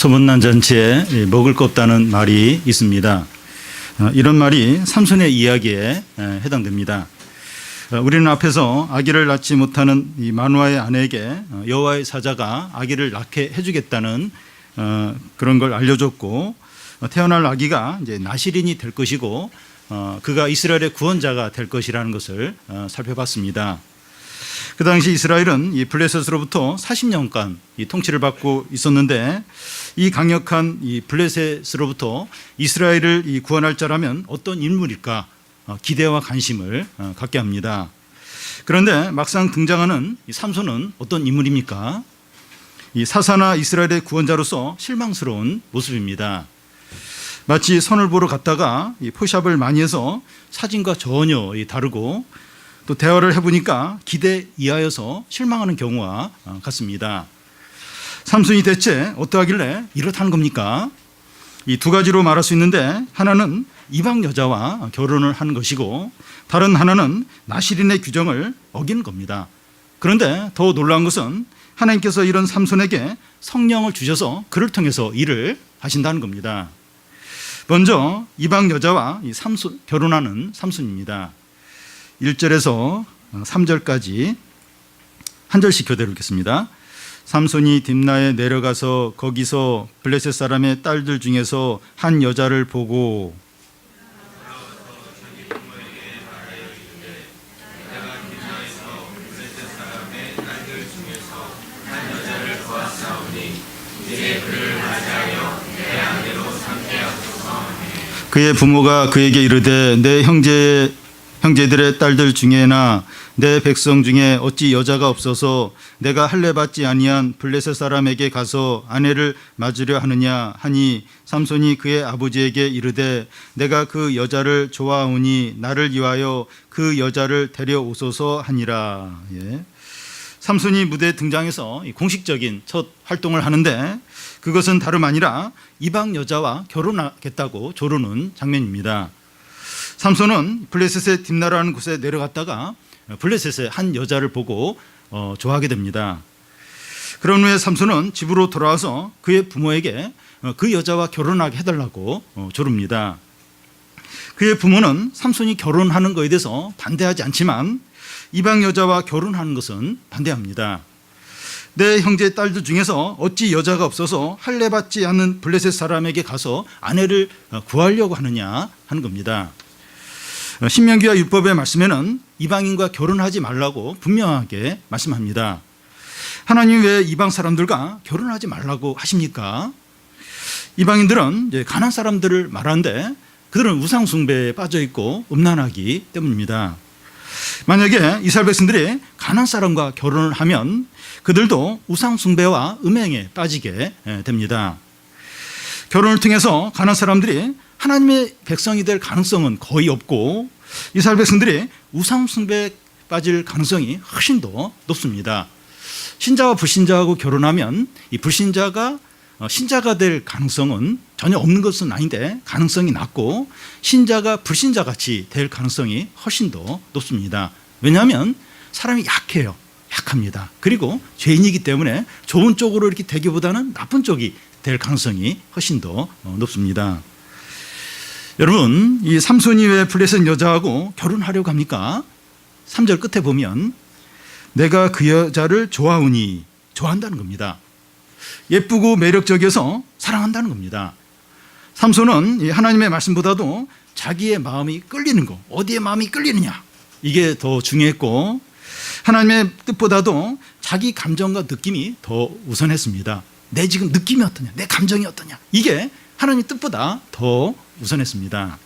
소문난 잔치에 먹을 거 없다는 말이 있습니다. 이런 말이 삼손의 이야기에 해당됩니다. 우리는 앞에서 아기를 낳지 못하는 이 마누아의 아내에게 여호와의 사자가 아기를 낳게 해주겠다는 그런 걸 알려줬고, 태어날 아기가 이제 나실인이 될 것이고 그가 이스라엘의 구원자가 될 것이라는 것을 살펴봤습니다. 그 당시 이스라엘은 이 블레셋으로부터 40년간 이 통치를 받고 있었는데, 이 강력한 이 블레셋으로부터 이스라엘을 이 구원할 자라면 어떤 인물일까 기대와 관심을 갖게 합니다. 그런데 막상 등장하는 이 삼손은 어떤 인물입니까? 이 사사나 이스라엘의 구원자로서 실망스러운 모습입니다. 마치 선을 보러 갔다가 이 포샵을 많이 해서 사진과 전혀 다르고, 또 대화를 해보니까 기대 이하여서 실망하는 경우와 같습니다. 삼손이 대체 어떠하길래 이렇다는 겁니까? 이 두 가지로 말할 수 있는데, 하나는 이방 여자와 결혼을 한 것이고, 다른 하나는 나실인의 규정을 어기는 겁니다. 그런데 더 놀라운 것은 하나님께서 이런 삼손에게 성령을 주셔서 그를 통해서 일을 하신다는 겁니다. 먼저 이방 여자와 결혼하는 삼손입니다. 1절에서 3절까지 한 절씩 교대로 읽겠습니다. 삼손이 딥나에 내려가서 거기서 블레셋 사람의 딸들 중에서 한 여자를 보고 그의 부모가 그에게 이르되 내 형제들의 딸들 중에나 내 백성 중에 어찌 여자가 없어서 내가 할례 받지 아니한 블레셋 사람에게 가서 아내를 맞으려 하느냐 하니, 삼손이 그의 아버지에게 이르되 내가 그 여자를 좋아하오니 나를 위하여 그 여자를 데려오소서 하니라. 삼손이 무대에 등장해서 공식적인 첫 활동을 하는데, 그것은 다름 아니라 이방 여자와 결혼하겠다고 조르는 장면입니다. 삼손은 블레셋의 딥나라는 곳에 내려갔다가 블레셋의 한 여자를 보고 좋아하게 됩니다. 그런 후에 삼손은 집으로 돌아와서 그의 부모에게 그 여자와 결혼하게 해달라고 조릅니다. 그의 부모는 삼손이 결혼하는 것에 대해서 반대하지 않지만 이방 여자와 결혼하는 것은 반대합니다. 내 형제 딸들 중에서 어찌 여자가 없어서 할례 받지 않는 블레셋 사람에게 가서 아내를 구하려고 하느냐 하는 겁니다. 신명기와 율법의 말씀에는 이방인과 결혼하지 말라고 분명하게 말씀합니다. 하나님 왜 이방 사람들과 결혼하지 말라고 하십니까? 이방인들은 이제 가나안 사람들을 말하는데, 그들은 우상 숭배에 빠져 있고 음란하기 때문입니다. 만약에 이스라엘 백성들이 가나안 사람과 결혼을 하면 그들도 우상 숭배와 음행에 빠지게 됩니다. 결혼을 통해서 가나안 사람들이 하나님의 백성이 될 가능성은 거의 없고, 이스라엘 백성들이 우상 숭배에 빠질 가능성이 훨씬 더 높습니다. 신자와 불신자하고 결혼하면 이 불신자가 신자가 될 가능성은 전혀 없는 것은 아닌데 가능성이 낮고, 신자가 불신자같이 될 가능성이 훨씬 더 높습니다. 왜냐하면 사람이 약합니다. 그리고 죄인이기 때문에 좋은 쪽으로 이렇게 되기보다는 나쁜 쪽이 될 가능성이 훨씬 더 높습니다. 여러분, 이 삼손이 왜 블레셋 여자하고 결혼하려고 합니까? 3절 끝에 보면 내가 그 여자를 좋아하오니, 좋아한다는 겁니다. 예쁘고 매력적이어서 사랑한다는 겁니다. 삼손은 하나님의 말씀보다도 자기의 마음이 끌리는 거, 어디에 마음이 끌리느냐, 이게 더 중요했고, 하나님의 뜻보다도 자기 감정과 느낌이 더 우선했습니다. 내 지금 느낌이 어떠냐, 내 감정이 어떠냐, 이게 하나님 뜻보다 더 우선했습니다.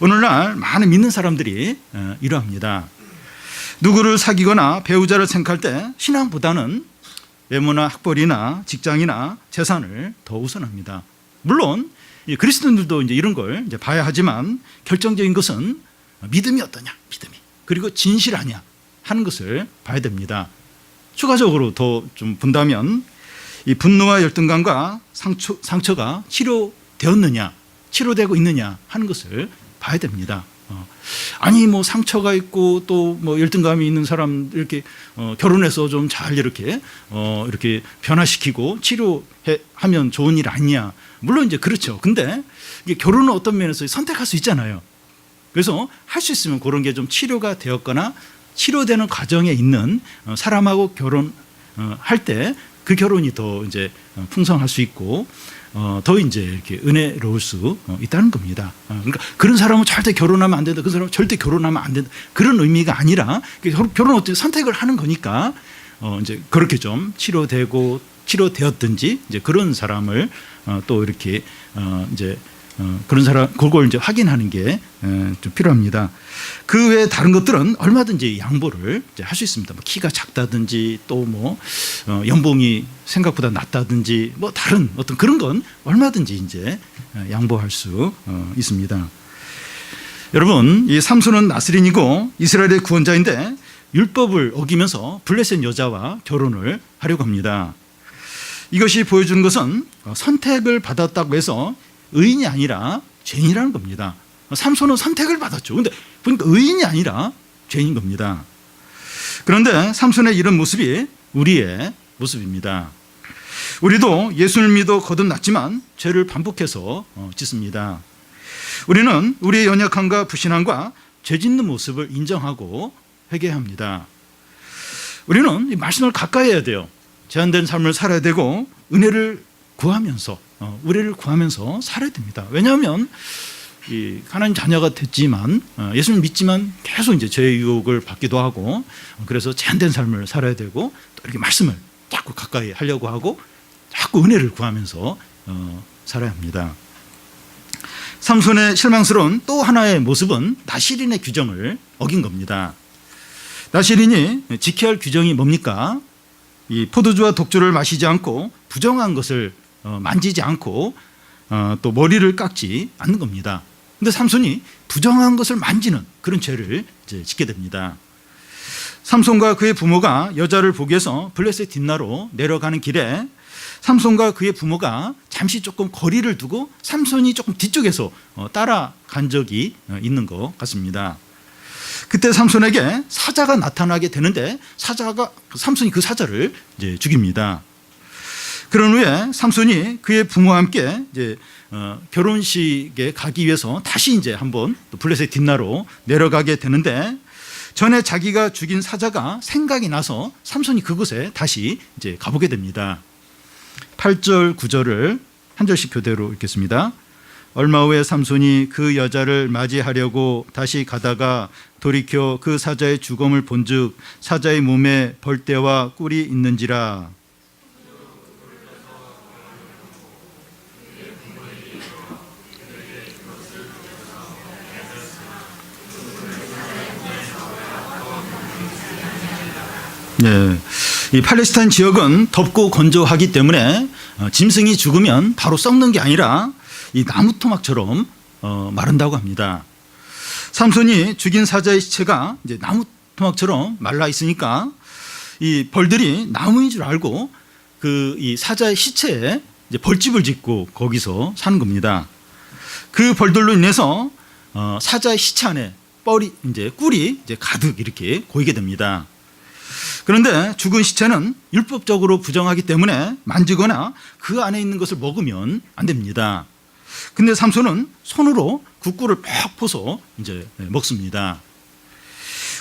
오늘날 많은 믿는 사람들이 이러합니다. 누구를 사귀거나 배우자를 생각할 때 신앙보다는 외모나 학벌이나 직장이나 재산을 더 우선합니다. 물론 그리스도인들도 이제 이런 걸 이제 봐야 하지만, 결정적인 것은 믿음이 어떠냐, 믿음이, 그리고 진실하냐 하는 것을 봐야 됩니다. 추가적으로 더 좀 본다면 이 분노와 열등감과 상처가 치료되었느냐, 치료되고 있느냐 하는 것을 봐야 됩니다. 아니 뭐 상처가 있고 또 뭐 열등감이 있는 사람 이렇게 결혼해서 좀 잘 이렇게 이렇게 변화시키고 치료하면 좋은 일 아니냐. 물론 이제 그렇죠. 근데 이게 결혼은 어떤 면에서 선택할 수 있잖아요. 그래서 할 수 있으면 그런 게 좀 치료가 되었거나 치료되는 과정에 있는 사람하고 결혼할 때 그 결혼이 더 이제 풍성할 수 있고 더 이제 이렇게 은혜로울 수 있다는 겁니다. 그러니까 그런 사람은 절대 결혼하면 안 된다. 그 사람은 절대 결혼하면 안 된다. 그런 의미가 아니라 결혼 어떻게 선택을 하는 거니까 이제 그렇게 좀 치료되었든지 이제 그런 사람을 또 이렇게 이제 그런 사람 그걸 이제 확인하는 게 좀 필요합니다. 그 외에 다른 것들은 얼마든지 양보를 할 수 있습니다. 뭐 키가 작다든지 또 뭐 연봉이 생각보다 낮다든지 뭐 다른 어떤 그런 건 얼마든지 이제 양보할 수 있습니다. 여러분, 이 삼손은 나스린이고 이스라엘의 구원자인데 율법을 어기면서 블레셋 여자와 결혼을 하려고 합니다. 이것이 보여주는 것은 선택을 받았다고 해서 의인이 아니라 죄인이라는 겁니다. 삼손은 선택을 받았죠. 그런데 보니까 의인이 아니라 죄인인 겁니다. 그런데 삼손의 이런 모습이 우리의 모습입니다. 우리도 예수를 믿어 거듭났지만 죄를 반복해서 짓습니다. 우리는 우리의 연약함과 불신함과 죄 짓는 모습을 인정하고 회개합니다. 우리는 이 말씀을 가까이 해야 돼요. 제한된 삶을 살아야 되고 은혜를 구하면서 우리를 구하면서 살아야 됩니다. 왜냐하면 이 하나님 자녀가 됐지만 예수님 믿지만 계속 이제 죄의 유혹을 받기도 하고 그래서 제한된 삶을 살아야 되고 또 이렇게 말씀을 자꾸 가까이 하려고 하고 자꾸 은혜를 구하면서 살아야 합니다. 삼손의 실망스러운 또 하나의 모습은 나시린의 규정을 어긴 겁니다. 나시린이 지켜야 할 규정이 뭡니까? 이 포도주와 독주를 마시지 않고 부정한 것을 만지지 않고 또 머리를 깎지 않는 겁니다. 그런데 삼손이 부정한 것을 만지는 그런 죄를 이제 짓게 됩니다. 삼손과 그의 부모가 여자를 보기 위해서 블레셋 뒷나로 내려가는 길에 삼손과 그의 부모가 잠시 조금 거리를 두고 삼손이 조금 뒤쪽에서 따라간 적이 있는 것 같습니다. 그때 삼손에게 사자가 나타나게 되는데 삼손이 그 사자를 이제 죽입니다. 그런 후에 삼손이 그의 부모와 함께 이제 결혼식에 가기 위해서 다시 이제 한번 블레셋 뒷나로 내려가게 되는데 전에 자기가 죽인 사자가 생각이 나서 삼손이 그곳에 다시 이제 가보게 됩니다. 8절 9절을 한 절씩 교대로 읽겠습니다. 얼마 후에 삼손이 그 여자를 맞이하려고 다시 가다가 돌이켜 그 사자의 죽음을 본즉 사자의 몸에 벌떼와 꿀이 있는지라. 네, 이 팔레스타인 지역은 덥고 건조하기 때문에 짐승이 죽으면 바로 썩는 게 아니라 이 나무 토막처럼 마른다고 합니다. 삼손이 죽인 사자의 시체가 이제 나무 토막처럼 말라 있으니까 이 벌들이 나무인 줄 알고 그 이 사자의 시체에 이제 벌집을 짓고 거기서 사는 겁니다. 그 벌들로 인해서 사자의 시체 안에 꿀이 이제 가득 이렇게 고이게 됩니다. 그런데 죽은 시체는 율법적으로 부정하기 때문에 만지거나 그 안에 있는 것을 먹으면 안 됩니다. 근데 삼손은 손으로 그 꿀을 팍 퍼서 이제 먹습니다.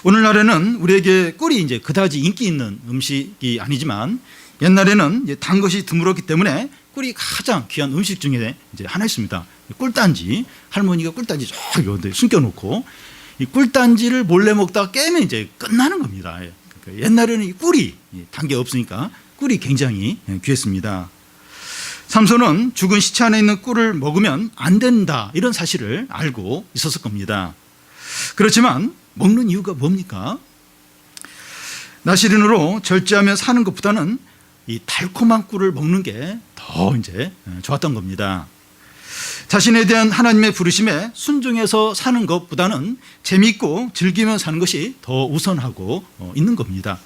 오늘날에는 우리에게 꿀이 이제 그다지 인기 있는 음식이 아니지만 옛날에는 이제 단 것이 드물었기 때문에 꿀이 가장 귀한 음식 중에 이제 하나였습니다. 꿀단지, 할머니가 꿀단지 저기 숨겨놓고 이 꿀단지를 몰래 먹다가 깨면 이제 끝나는 겁니다. 옛날에는 이 꿀이 단 게 없으니까 꿀이 굉장히 귀했습니다. 삼손은 죽은 시체 안에 있는 꿀을 먹으면 안 된다 이런 사실을 알고 있었을 겁니다. 그렇지만 먹는 이유가 뭡니까? 나시린으로 절제하며 사는 것보다는 이 달콤한 꿀을 먹는 게 더 이제 좋았던 겁니다. 자신에 대한 하나님의 부르심에 순종해서 사는 것보다는 재미있고 즐기며 사는 것이 더 우선하고 있는 겁니다.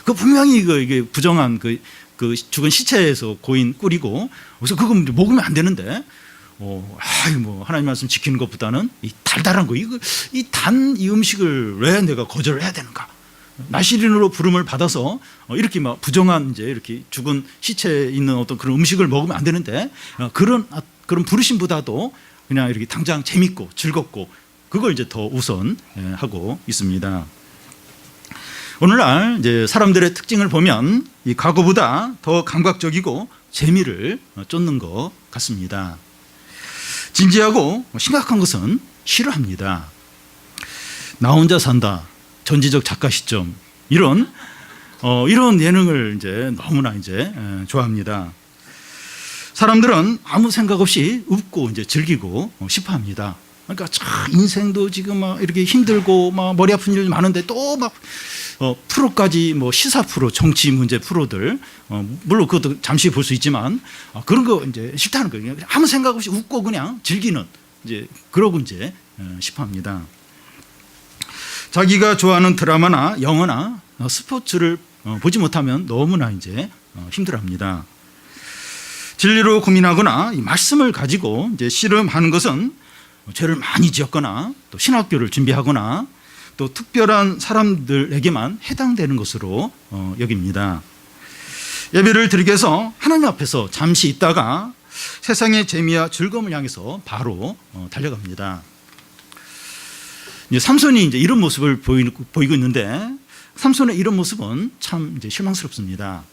그 분명히 이게 부정한 그 죽은 시체에서 고인 꿀이고 그래서 그거 먹으면 안 되는데 하나님 말씀 지키는 것보다는 이 달달한 거, 이 음식을 왜 내가 거절을 해야 되는가? 나시린으로 부름을 받아서 이렇게 막 부정한 이제 이렇게 죽은 시체에 있는 어떤 그런 음식을 먹으면 안 되는데 그런 부르심보다도 그냥 이렇게 당장 재밌고 즐겁고 그걸 이제 더 우선하고 있습니다. 오늘날 이제 사람들의 특징을 보면 이 과거보다 더 감각적이고 재미를 쫓는 것 같습니다. 진지하고 심각한 것은 싫어합니다. 나 혼자 산다, 전지적 작가 시점, 이런 예능을 이제 너무나 이제 좋아합니다. 사람들은 아무 생각 없이 웃고 이제 즐기고 싶어합니다. 그러니까 인생도 지금 막 이렇게 힘들고 막 머리 아픈 일 많은데 또 막 프로까지 뭐 시사 프로, 정치 문제 프로들 물론 그것도 잠시 볼 수 있지만 그런 거 이제 싫다는 거예요. 아무 생각 없이 웃고 그냥 즐기는 이제 그러고 이제 싶어합니다. 자기가 좋아하는 드라마나 영화나 스포츠를 보지 못하면 너무나 이제 힘들어합니다. 진리로 고민하거나 이 말씀을 가지고 이제 씨름하는 것은 죄를 많이 지었거나 또 신학교를 준비하거나 또 특별한 사람들에게만 해당되는 것으로 여깁니다. 예배를 드리기 위해서 하나님 앞에서 잠시 있다가 세상의 재미와 즐거움을 향해서 바로 달려갑니다. 이제 삼손이 이제 이런 모습을 보이고 있는데 삼손의 이런 모습은 참 이제 실망스럽습니다.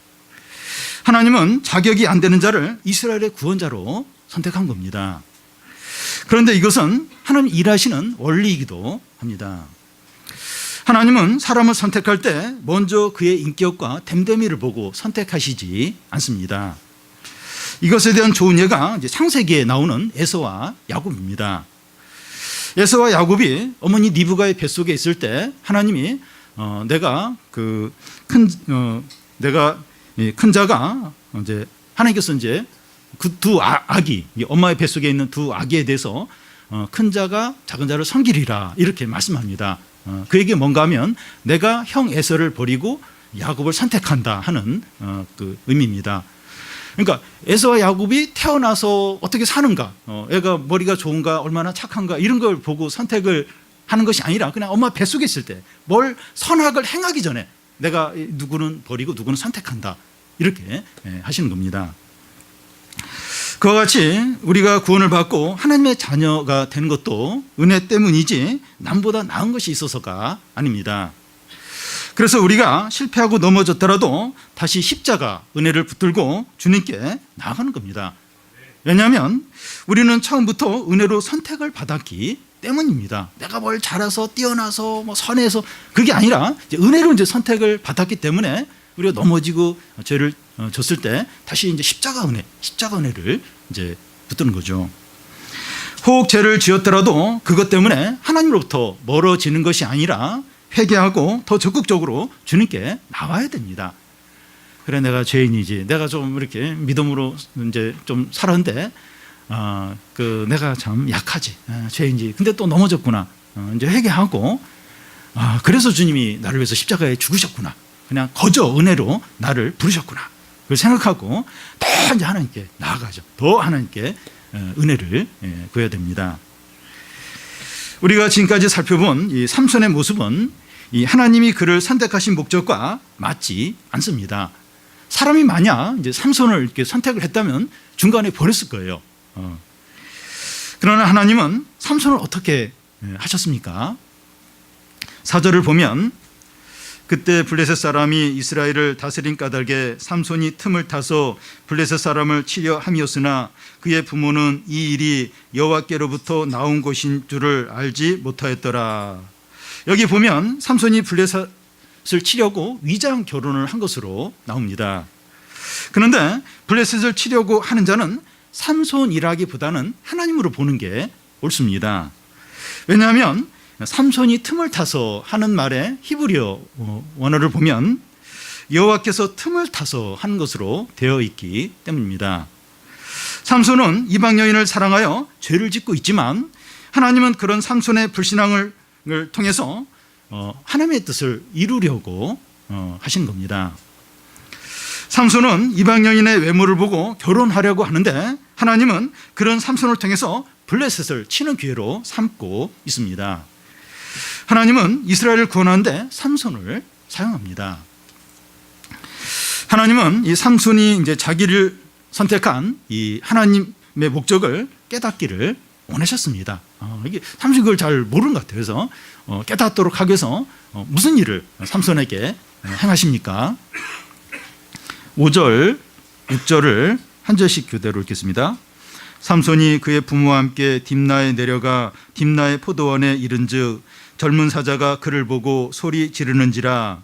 하나님은 자격이 안 되는 자를 이스라엘의 구원자로 선택한 겁니다. 그런데 이것은 하나님 일하시는 원리이기도 합니다. 하나님은 사람을 선택할 때 먼저 그의 인격과 됨됨이를 보고 선택하시지 않습니다. 이것에 대한 좋은 예가 이제 창세기에 나오는 에서와 야곱입니다. 에서와 야곱이 어머니 리브가의 뱃속에 있을 때 하나님이 내가 큰 자가 이제 하나님께서 이제 그 두 아기, 엄마의 뱃속에 있는 두 아기에 대해서 큰 자가 작은 자를 섬기리라 이렇게 말씀합니다. 그에게 뭔가 하면 내가 형 에서를 버리고 야곱을 선택한다 하는 그 의미입니다. 그러니까 에서와 야곱이 태어나서 어떻게 사는가, 애가 머리가 좋은가, 얼마나 착한가 이런 걸 보고 선택을 하는 것이 아니라 그냥 엄마 뱃속에 있을 때 뭘 선악을 행하기 전에 내가 누구는 버리고 누구는 선택한다 이렇게 하시는 겁니다. 그와 같이 우리가 구원을 받고 하나님의 자녀가 되는 것도 은혜 때문이지 남보다 나은 것이 있어서가 아닙니다. 그래서 우리가 실패하고 넘어졌더라도 다시 십자가 은혜를 붙들고 주님께 나아가는 겁니다. 왜냐하면 우리는 처음부터 은혜로 선택을 받았기 때문입니다. 내가 뭘 잘해서 뛰어나서 뭐 선해서 그게 아니라 이제 은혜로 이제 선택을 받았기 때문에 우리가 넘어지고 죄를 졌을 때 다시 이제 십자가 은혜를 이제 붙드는 거죠. 혹 죄를 지었더라도 그것 때문에 하나님으로부터 멀어지는 것이 아니라 회개하고 더 적극적으로 주님께 나와야 됩니다. 그래 내가 죄인이지, 내가 좀 이렇게 믿음으로 이제 좀 살았는데 내가 참 약하지, 죄인지. 근데 또 넘어졌구나. 이제 회개하고 그래서 주님이 나를 위해서 십자가에 죽으셨구나. 그냥 거저 은혜로 나를 부르셨구나. 그걸 생각하고 더 이제 하나님께 나아가죠. 더 하나님께 은혜를 구해야 됩니다. 우리가 지금까지 살펴본 이 삼손의 모습은 이 하나님이 그를 선택하신 목적과 맞지 않습니다. 사람이 만약 이제 삼손을 이렇게 선택을 했다면 중간에 버렸을 거예요. 그러나 하나님은 삼손을 어떻게 하셨습니까? 4절을 보면 그때 블레셋 사람이 이스라엘을 다스린 까닭에 삼손이 틈을 타서 블레셋 사람을 치려 함이었으나 그의 부모는 이 일이 여호와께로부터 나온 것인 줄을 알지 못하였더라. 여기 보면 삼손이 블레셋을 치려고 위장 결혼을 한 것으로 나옵니다. 그런데 블레셋을 치려고 하는 자는 삼손이라기보다는 하나님으로 보는 게 옳습니다. 왜냐하면 삼손이 틈을 타서 하는 말에 히브리어 원어를 보면 여호와께서 틈을 타서 한 것으로 되어 있기 때문입니다. 삼손은 이방 여인을 사랑하여 죄를 짓고 있지만 하나님은 그런 삼손의 불신앙을 통해서 하나님의 뜻을 이루려고 하신 겁니다. 삼손은 이방 여인의 외모를 보고 결혼하려고 하는데 하나님은 그런 삼손을 통해서 블레셋을 치는 기회로 삼고 있습니다. 하나님은 이스라엘을 구원하는데 삼손을 사용합니다. 하나님은 이 삼손이 이제 자기를 선택한 이 하나님의 목적을 깨닫기를 원하셨습니다. 이게 삼손이 그걸 잘 모르는 것 같아요. 그래서 깨닫도록 하기 위해서 무슨 일을 삼손에게 행하십니까? 5절, 6절을 한 절씩 교대로 읽겠습니다. 삼손이 그의 부모와 함께 딥나에 내려가 딥나의 포도원에 이른즉 젊은 사자가 그를 보고 소리 지르는지라.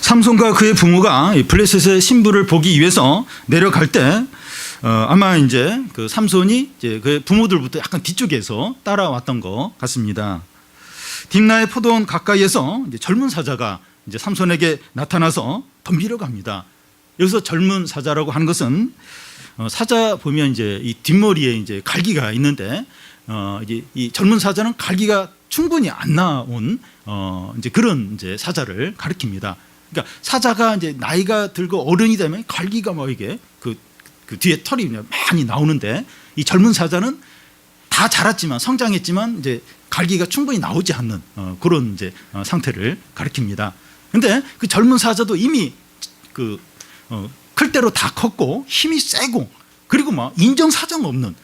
삼손과 그의 부모가 블레셋의 신부를 보기 위해서 내려갈 때 아마 이제 그 삼손이 이제 그 부모들부터 약간 뒤쪽에서 따라왔던 것 같습니다. 딥나의 포도원 가까이에서 이제 젊은 사자가 이제 삼손에게 나타나서 덤비려고 합니다. 여기서 젊은 사자라고 하는 것은 사자 보면 이제 이 뒷머리에 이제 갈기가 있는데 이제 이 젊은 사자는 갈기가 충분히 안 나온 이제 그런 이제 사자를 가리킵니다. 그러니까 사자가 이제 나이가 들고 어른이 되면 갈기가 막 이게 그 뒤에 털이 많이 나오는데 이 젊은 사자는 다 자랐지만 성장했지만 이제 갈기가 충분히 나오지 않는 그런 이제 상태를 가리킵니다. 그런데 그 젊은 사자도 이미 클 대로 다 컸고 힘이 세고 그리고 막 인정사정 없는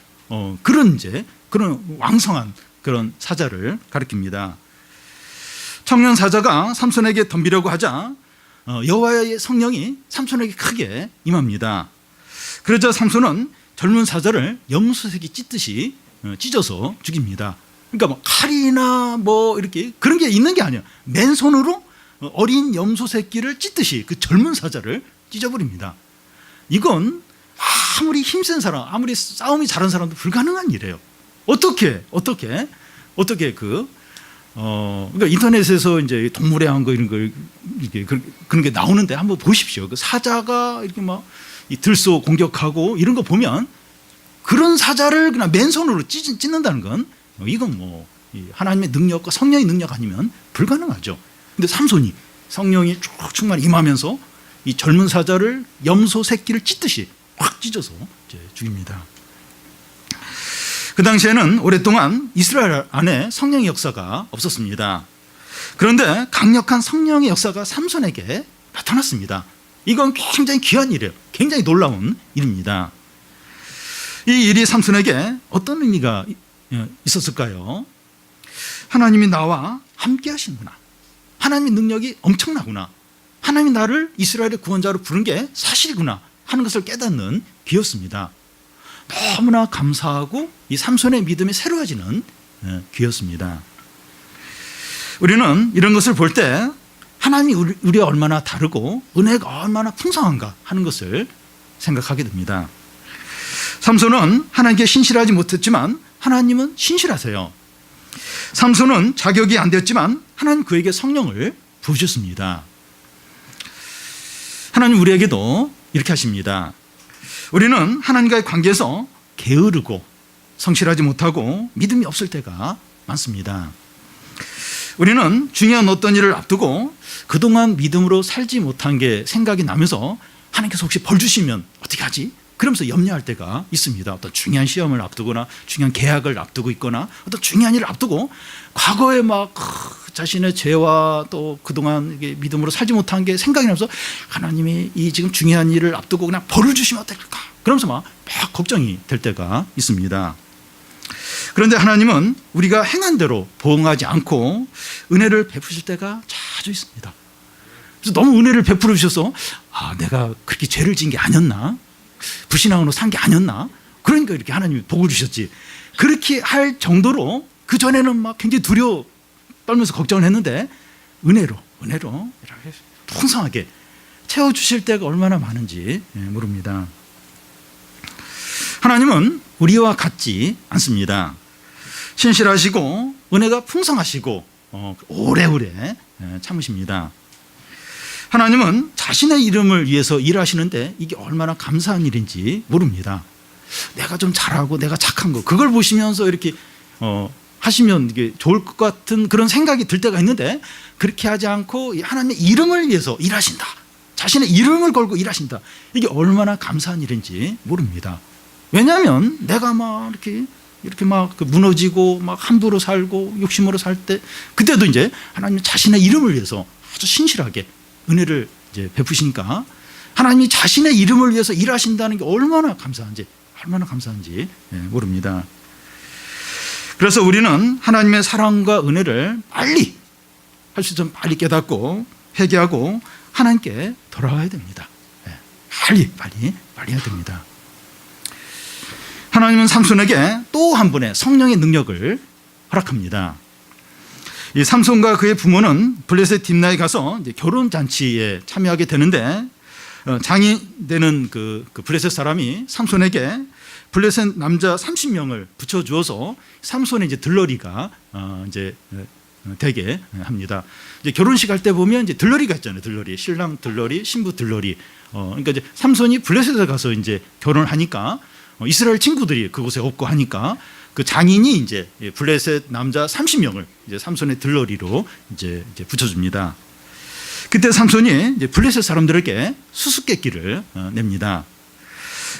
그런 이제 그런 왕성한 그런 사자를 가리킵니다. 청년 사자가 삼손에게 덤비려고 하자 여호와의 성령이 삼손에게 크게 임합니다. 그러자 삼손은 젊은 사자를 염소새끼 찢듯이 찢어서 죽입니다. 그러니까 뭐 칼이나 뭐 이렇게 그런 게 있는 게 아니에요. 맨손으로 어린 염소새끼를 찢듯이 그 젊은 사자를 찢어버립니다. 이건 아무리 힘센 사람, 아무리 싸움이 잘한 사람도 불가능한 일이에요. 어떻게 그러니까 인터넷에서 이제 동물의 왕거 이런 걸 이렇게 그런 게 나오는데 한번 보십시오. 그 사자가 이렇게 막 이 들소 공격하고 이런 거 보면 그런 사자를 그냥 맨손으로 찢는다는 건 이건 뭐 하나님의 능력과 성령의 능력 아니면 불가능하죠. 근데 삼손이 성령이 충만 임하면서 이 젊은 사자를 염소 새끼를 찢듯이 확 찢어서 이제 죽입니다. 그 당시에는 오랫동안 이스라엘 안에 성령의 역사가 없었습니다. 그런데 강력한 성령의 역사가 삼손에게 나타났습니다. 이건 굉장히 귀한 일이에요. 굉장히 놀라운 일입니다. 이 일이 삼손에게 어떤 의미가 있었을까요? 하나님이 나와 함께 하시는구나. 하나님의 능력이 엄청나구나. 하나님이 나를 이스라엘의 구원자로 부른 게 사실이구나 하는 것을 깨닫는 기회였습니다. 너무나 감사하고 이 삼손의 믿음이 새로워지는 기회였습니다. 우리는 이런 것을 볼 때 하나님이 우리와 얼마나 다르고 은혜가 얼마나 풍성한가 하는 것을 생각하게 됩니다. 삼손은 하나님께 신실하지 못했지만 하나님은 신실하세요. 삼손은 자격이 안 되었지만 하나님 그에게 성령을 부으셨습니다. 하나님 우리에게도 이렇게 하십니다. 우리는 하나님과의 관계에서 게으르고 성실하지 못하고 믿음이 없을 때가 많습니다. 우리는 중요한 어떤 일을 앞두고 그동안 믿음으로 살지 못한 게 생각이 나면서 하나님께서 혹시 벌 주시면 어떻게 하지? 그러면서 염려할 때가 있습니다. 어떤 중요한 시험을 앞두거나 중요한 계약을 앞두고 있거나 어떤 중요한 일을 앞두고 과거에 막 자신의 죄와 또 그동안 믿음으로 살지 못한 게 생각이 나면서 하나님이 이 지금 중요한 일을 앞두고 그냥 벌을 주시면 어떨까? 그러면서 막 걱정이 될 때가 있습니다. 그런데 하나님은 우리가 행한 대로 보응하지 않고 은혜를 베푸실 때가 자주 있습니다. 그래서 너무 은혜를 베풀어 주셔서 내가 그렇게 죄를 지은 게 아니었나? 불신앙으로 산 게 아니었나? 그러니까 이렇게 하나님이 복을 주셨지. 그렇게 할 정도로 그 전에는 막 굉장히 두려워 떨면서 걱정을 했는데 은혜로 이렇게 풍성하게 채워주실 때가 얼마나 많은지 모릅니다. 하나님은 우리와 같지 않습니다. 신실하시고 은혜가 풍성하시고 오래오래 참으십니다. 하나님은 자신의 이름을 위해서 일하시는데 이게 얼마나 감사한 일인지 모릅니다. 내가 좀 잘하고 내가 착한 거 그걸 보시면서 이렇게 하시면 이게 좋을 것 같은 그런 생각이 들 때가 있는데 그렇게 하지 않고 하나님의 이름을 위해서 일하신다. 자신의 이름을 걸고 일하신다. 이게 얼마나 감사한 일인지 모릅니다. 왜냐하면 내가 막 이렇게 막 무너지고 막 함부로 살고 욕심으로 살 때 그때도 이제 하나님 자신의 이름을 위해서 아주 신실하게 은혜를 이제 베푸시니까 하나님이 자신의 이름을 위해서 일하신다는 게 얼마나 감사한지 모릅니다. 그래서 우리는 하나님의 사랑과 은혜를 빨리 할 수 있으면 빨리 깨닫고 회개하고 하나님께 돌아와야 됩니다. 빨리 해야 됩니다. 하나님은 삼손에게 또 한 번의 성령의 능력을 허락합니다. 이 삼손과 그의 부모는 블레셋 딥나에 가서 이제 결혼 잔치에 참여하게 되는데 장이 되는 그 블레셋 사람이 삼손에게 블레셋 남자 30명을 붙여 주어서 삼손의 이제 들러리가 이제 되게 합니다. 이제 결혼식 할 때 보면 이제 들러리가 있잖아요. 들러리, 신랑 들러리, 신부 들러리. 그러니까 이제 삼손이 블레셋에 가서 이제 결혼하니까 이스라엘 친구들이 그곳에 없고 하니까 그 장인이 이제 블레셋 남자 30명을 이제 삼손의 들러리로 이제 붙여줍니다. 그때 삼손이 이제 블레셋 사람들에게 수수께끼를 냅니다.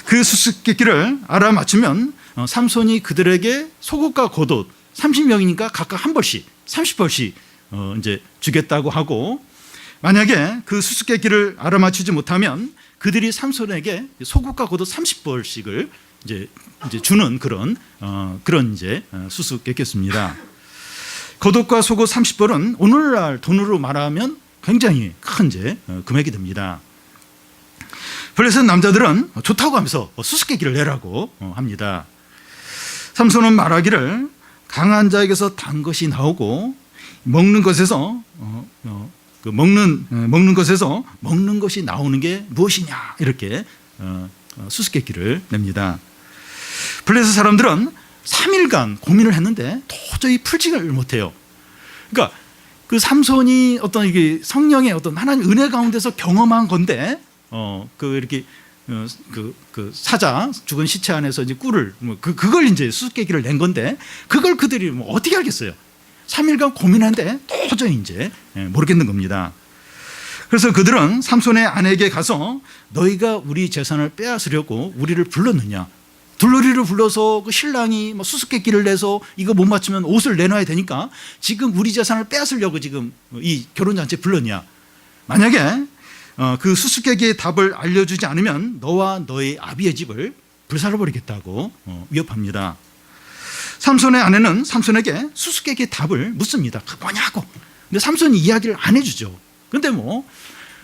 그 수수께끼를 알아맞추면 삼손이 그들에게 속옷과 겉옷 30명이니까 각각 한 벌씩 30벌씩 이제 주겠다고 하고 만약에 그 수수께끼를 알아맞추지 못하면 그들이 삼손에게 속옷과 겉옷 30벌씩을 이제 주는 그런 이제 수수께끼였습니다. 겉옷과 속옷 30벌은 오늘날 돈으로 말하면 굉장히 큰 이제 금액이 됩니다. 블레셋 남자들은 좋다고 하면서 수수께끼를 내라고 합니다. 삼손은 말하기를 강한 자에게서 단 것이 나오고 먹는 것에서 먹는 것이 나오는 게 무엇이냐 이렇게 수수께끼를 냅니다. 블레셋 사람들은 3일간 고민을 했는데 도저히 풀지를 못해요. 그러니까 그 삼손이 어떤 이게 성령의 어떤 하나님 은혜 가운데서 경험한 건데 이렇게 사자 죽은 시체 안에서 이제 꿀을 그걸 이제 수수께끼를 낸 건데 그걸 그들이 어떻게 알겠어요? 3일간 고민하는데 도저히 이제 모르겠는 겁니다. 그래서 그들은 삼손의 아내에게 가서 너희가 우리 재산을 빼앗으려고 우리를 불렀느냐? 들러리를 불러서 그 신랑이 수수께끼를 내서 이거 못 맞추면 옷을 내놔야 되니까 지금 우리 재산을 빼앗으려고 지금 이 결혼잔치에 불렀냐? 만약에 그 수수께끼의 답을 알려주지 않으면 너와 너의 아비의 집을 불살라버리겠다고 위협합니다. 삼손의 아내는 삼손에게 수수께끼의 답을 묻습니다. 그 뭐냐고. 근데 삼손이 이야기를 안 해주죠. 근데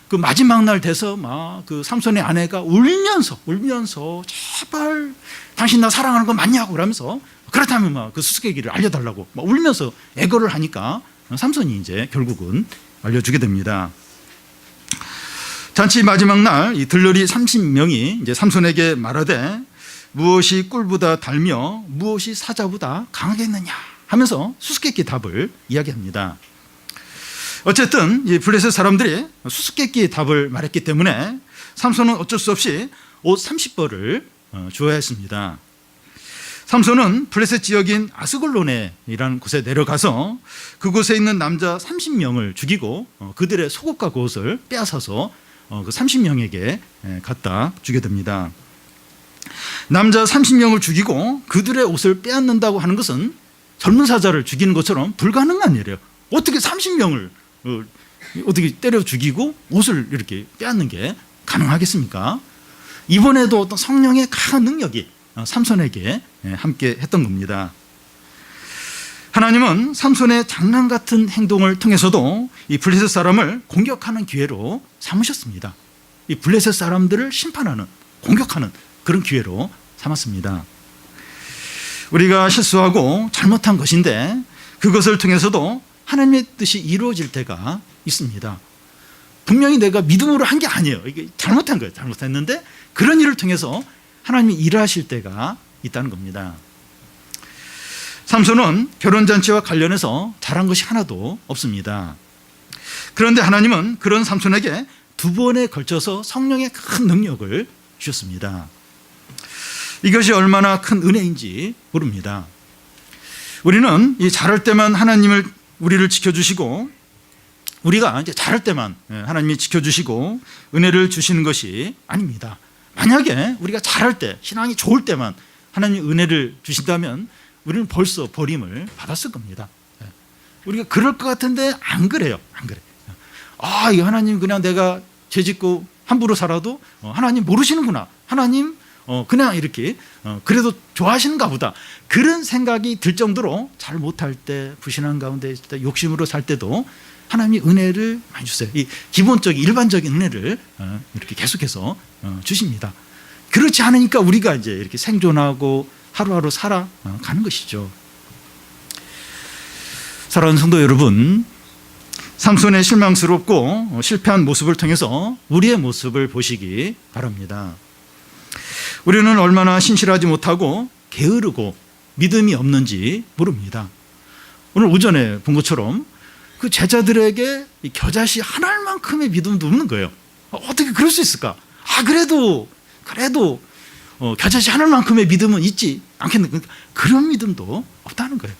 그 마지막 날 돼서 막 그 삼손의 아내가 울면서 제발 당신 나 사랑하는 거 맞냐고 그러면서 그렇다면 막 그 수수께끼를 알려달라고 막 울면서 애거를 하니까 삼손이 이제 결국은 알려주게 됩니다. 잔치 마지막 날 이 들러리 30명이 이제 삼손에게 말하되 무엇이 꿀보다 달며 무엇이 사자보다 강하겠느냐 하면서 수수께끼 답을 이야기합니다. 어쨌든 이 블레셋 사람들이 수수께끼의 답을 말했기 때문에 삼손은 어쩔 수 없이 옷 30벌을 주어야 했습니다. 삼손은 블레셋 지역인 아스글론이라는 곳에 내려가서 그곳에 있는 남자 30명을 죽이고 그들의 속옷과 겉옷을 빼앗아서 그 30명에게 갖다 주게 됩니다. 남자 30명을 죽이고 그들의 옷을 빼앗는다고 하는 것은 젊은 사자를 죽이는 것처럼 불가능한 일이에요. 어떻게 30명을 어떻게 때려 죽이고 옷을 이렇게 빼앗는 게 가능하겠습니까? 이번에도 어떤 성령의 강한 능력이 삼손에게 함께 했던 겁니다. 하나님은 삼손의 장난 같은 행동을 통해서도 이 블레셋 사람을 공격하는 기회로 삼으셨습니다. 이 블레셋 사람들을 심판하는, 공격하는 그런 기회로 삼았습니다. 우리가 실수하고 잘못한 것인데 그것을 통해서도 하나님의 뜻이 이루어질 때가 있습니다. 분명히 내가 믿음으로 한 게 아니에요. 이게 잘못한 거예요. 잘못했는데 그런 일을 통해서 하나님이 일하실 때가 있다는 겁니다. 삼손은 결혼잔치와 관련해서 잘한 것이 하나도 없습니다. 그런데 하나님은 그런 삼손에게 2번에 걸쳐서 성령의 큰 능력을 주셨습니다. 이것이 얼마나 큰 은혜인지 모릅니다. 우리는 이 잘할 때만 하나님을 우리를 지켜주시고 우리가 이제 잘할 때만 하나님이 지켜주시고 은혜를 주시는 것이 아닙니다. 만약에 우리가 잘할 때 신앙이 좋을 때만 하나님이 은혜를 주신다면 우리는 벌써 버림을 받았을 겁니다. 우리가 그럴 것 같은데 안 그래요. 안 그래. 아, 이 하나님 그냥 내가 죄짓고 함부로 살아도 하나님 모르시는구나. 하나님 그냥 이렇게 그래도 좋아하시는가 보다. 그런 생각이 들 정도로 잘 못할 때, 불신앙 가운데 있을 때, 욕심으로 살 때도 하나님이 은혜를 많이 주세요. 이 기본적인 일반적인 은혜를 이렇게 계속해서 주십니다. 그렇지 않으니까 우리가 이제 이렇게 생존하고 하루하루 살아가는 것이죠. 사랑하는 성도 여러분, 삼손의 실망스럽고 실패한 모습을 통해서 우리의 모습을 보시기 바랍니다. 우리는 얼마나 신실하지 못하고 게으르고 믿음이 없는지 모릅니다. 오늘 오전에 본 것처럼 그 제자들에게 이 겨자씨 하나만큼의 믿음도 없는 거예요. 어떻게 그럴 수 있을까? 아, 그래도 겨자씨 하나만큼의 믿음은 있지 않겠는가? 그런 믿음도 없다는 거예요.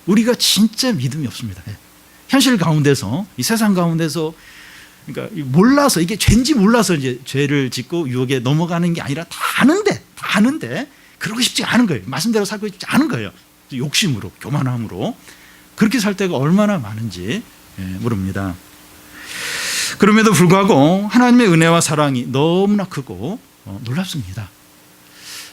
우리가 진짜 믿음이 없습니다. 현실 가운데서, 이 세상 가운데서, 그러니까 몰라서, 이게 죄인지 몰라서 이제 죄를 짓고 유혹에 넘어가는 게 아니라 다 아는데 그러고 싶지 않은 거예요. 말씀대로 살고 싶지 않은 거예요. 욕심으로, 교만함으로 그렇게 살 때가 얼마나 많은지 모릅니다. 그럼에도 불구하고 하나님의 은혜와 사랑이 너무나 크고 놀랍습니다.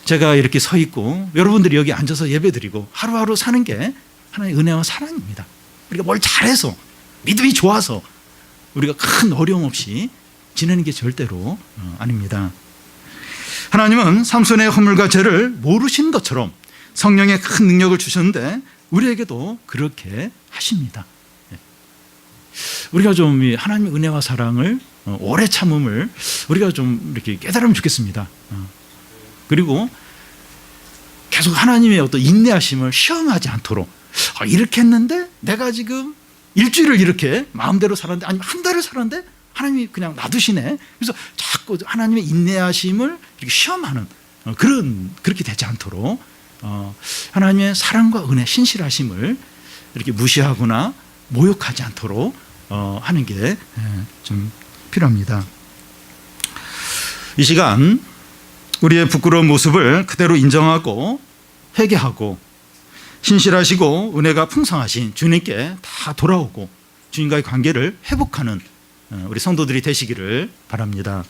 제가 이렇게 서 있고 여러분들이 여기 앉아서 예배드리고 하루하루 사는 게 하나님의 은혜와 사랑입니다. 우리가 뭘 잘해서, 믿음이 좋아서 우리가 큰 어려움 없이 지내는 게 절대로 아닙니다. 하나님은 삼손의 허물과 죄를 모르신 것처럼 성령의 큰 능력을 주셨는데 우리에게도 그렇게 하십니다. 우리가 좀 하나님의 은혜와 사랑을, 오래 참음을 우리가 좀 이렇게 깨달으면 좋겠습니다. 그리고 계속 하나님의 어떤 인내하심을 시험하지 않도록, 이렇게 했는데 내가 지금 일주일을 이렇게 마음대로 살았는데, 아니면 한 달을 살았는데 하나님이 그냥 놔두시네. 그래서 자꾸 하나님의 인내하심을 이렇게 시험하는 그렇게 되지 않도록 하나님의 사랑과 은혜, 신실하심을 이렇게 무시하거나 모욕하지 않도록 하는 게 좀 필요합니다. 이 시간 우리의 부끄러운 모습을 그대로 인정하고 회개하고 신실하시고 은혜가 풍성하신 주님께 다 돌아오고 주님과의 관계를 회복하는 우리 성도들이 되시기를 바랍니다.